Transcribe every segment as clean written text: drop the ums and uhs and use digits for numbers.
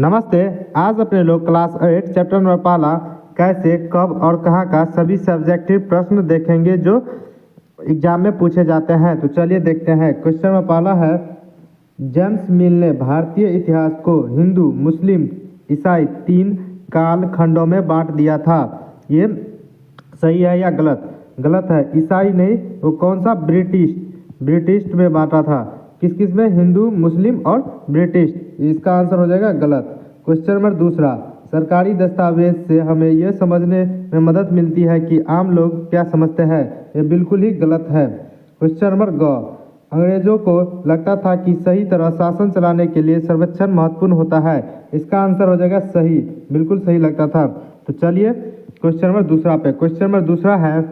नमस्ते। आज अपने लोग क्लास 8 चैप्टर नंबर पहला कैसे, कब और कहाँ का सभी सब्जेक्टिव प्रश्न देखेंगे जो एग्जाम में पूछे जाते हैं। तो चलिए देखते हैं। क्वेश्चन नंबर पहला है, जेम्स मिल ने भारतीय इतिहास को हिंदू, मुस्लिम, ईसाई 3 काल खंडों में बांट दिया था। ये सही है या गलत? गलत है। ईसाई नहीं, वो कौन सा? ब्रिटिश में बांटा था। किस किस में? हिंदू, मुस्लिम और ब्रिटिश। इसका आंसर हो जाएगा गलत। क्वेश्चन नंबर दूसरा, सरकारी दस्तावेज से हमें यह समझने में मदद मिलती है कि आम लोग क्या समझते हैं। ये बिल्कुल ही गलत है। क्वेश्चन नंबर ग, अंग्रेजों को लगता था कि सही तरह शासन चलाने के लिए सर्वेक्षण महत्वपूर्ण होता है। इसका आंसर हो जाएगा सही, बिल्कुल सही लगता था। तो चलिए क्वेश्चन नंबर दूसरा पे। क्वेश्चन नंबर दूसरा है,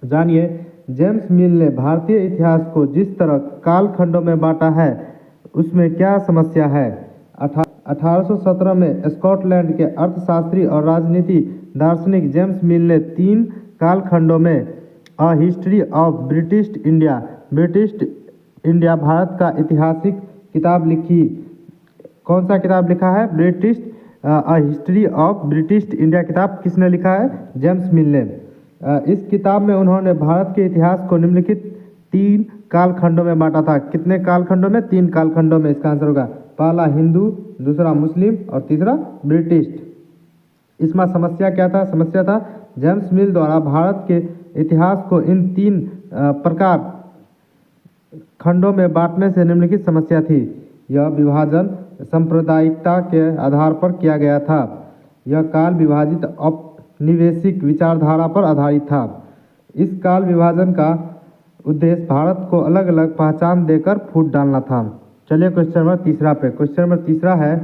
जानिए जेम्स मिल ने भारतीय इतिहास को जिस तरह कालखंडों में बांटा है उसमें क्या समस्या है। 1817 में स्कॉटलैंड के अर्थशास्त्री और राजनीति दार्शनिक जेम्स मिल ने 3 कालखंडों में a history of British India Bharat का ऐतिहासिक किताब लिखी। कौन सा किताब लिखा है? A history of British India किताब किसने लिखा है? जेम्स मिल ने। इस किताब में उन्होंने भारत के इतिहास को निम्नलिखित 3 कालखंडों में बांटा था। कितने कालखंडों में? 3 कालखंडों में। इसका आंसर होगा पहला हिंदू, दूसरा मुस्लिम और तीसरा ब्रिटिश। इसमें समस्या क्या था? समस्या था जेम्स मिल द्वारा भारत के इतिहास को इन 3 प्रकार खंडों में बांटने से निम्नलिखित समस्या थी। यह विभाजन सांप्रदायिकता के आधार पर किया गया था। यह काल विभाजित औपनिवेशिक विचारधारा पर आधारित था। इस काल विभाजन का उद्देश्य भारत को अलग अलग पहचान देकर फूट डालना था। चलिए क्वेश्चन नंबर तीसरा पे। क्वेश्चन नंबर तीसरा है,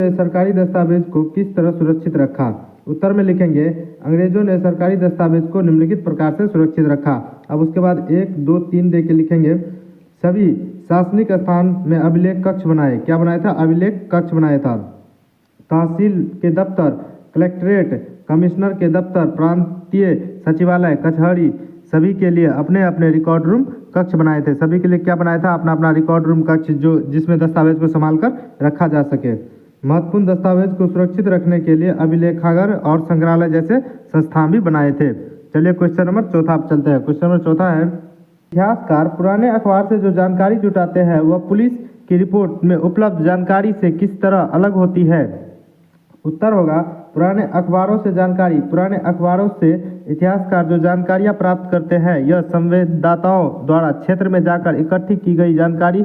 सरकारी दस्तावेज को किस तरह सुरक्षित रखा। उत्तर में लिखेंगे, अंग्रेजों ने सरकारी दस्तावेज को निम्नलिखित प्रकार से सुरक्षित रखा। अब उसके बाद 1, 2, 3 दे के लिखेंगे। सभी शासनिक स्थान में अभिलेख कक्ष बनाए। क्या बनाया था? अभिलेख कक्ष बनाया था। तहसील के दफ्तर, कलेक्ट्रेट, कमिश्नर के दफ्तर, प्रांतीय सचिवालय, कचहरी सभी के लिए अपने अपने रिकॉर्ड रूम कक्ष बनाए थे। सभी के लिए क्या बनाया था? अपना अपना रिकॉर्ड रूम कक्ष, जो जिसमें दस्तावेज को संभाल कर रखा जा सके। महत्वपूर्ण दस्तावेज को सुरक्षित रखने के लिए अभिलेखागार और संग्रहालय जैसे संस्थान भी बनाए थे। चलिए क्वेश्चन नंबर चौथा पे चलते हैं। क्वेश्चन नंबर चौथा है, इतिहासकार पुराने अखबार से जो जानकारी जुटाते हैं वह पुलिस की रिपोर्ट में उपलब्ध जानकारी से किस तरह अलग होती है। उत्तर होगा पुराने अखबारों से जानकारी। पुराने अखबारों से इतिहासकार जो जानकारियां प्राप्त करते हैं यह संवाददाताओं द्वारा क्षेत्र में जाकर इकट्ठी की गई जानकारी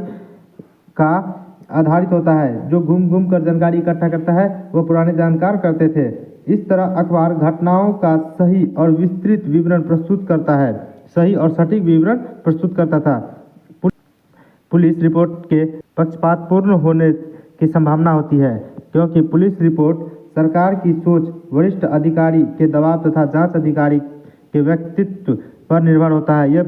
का आधारित होता है। जो घूम घूम कर जानकारी इकट्ठा करता है वह पुराने जानकार करते थे। इस तरह अखबार घटनाओं का सही और विस्तृत विवरण प्रस्तुत करता है, सही और सटीक विवरण प्रस्तुत करता था। पुलिस रिपोर्ट के पक्षपातपूर्ण होने की संभावना होती है क्योंकि पुलिस रिपोर्ट सरकार की सोच, वरिष्ठ अधिकारी के दबाव तथा जांच अधिकारी के व्यक्तित्व पर निर्भर होता है। यह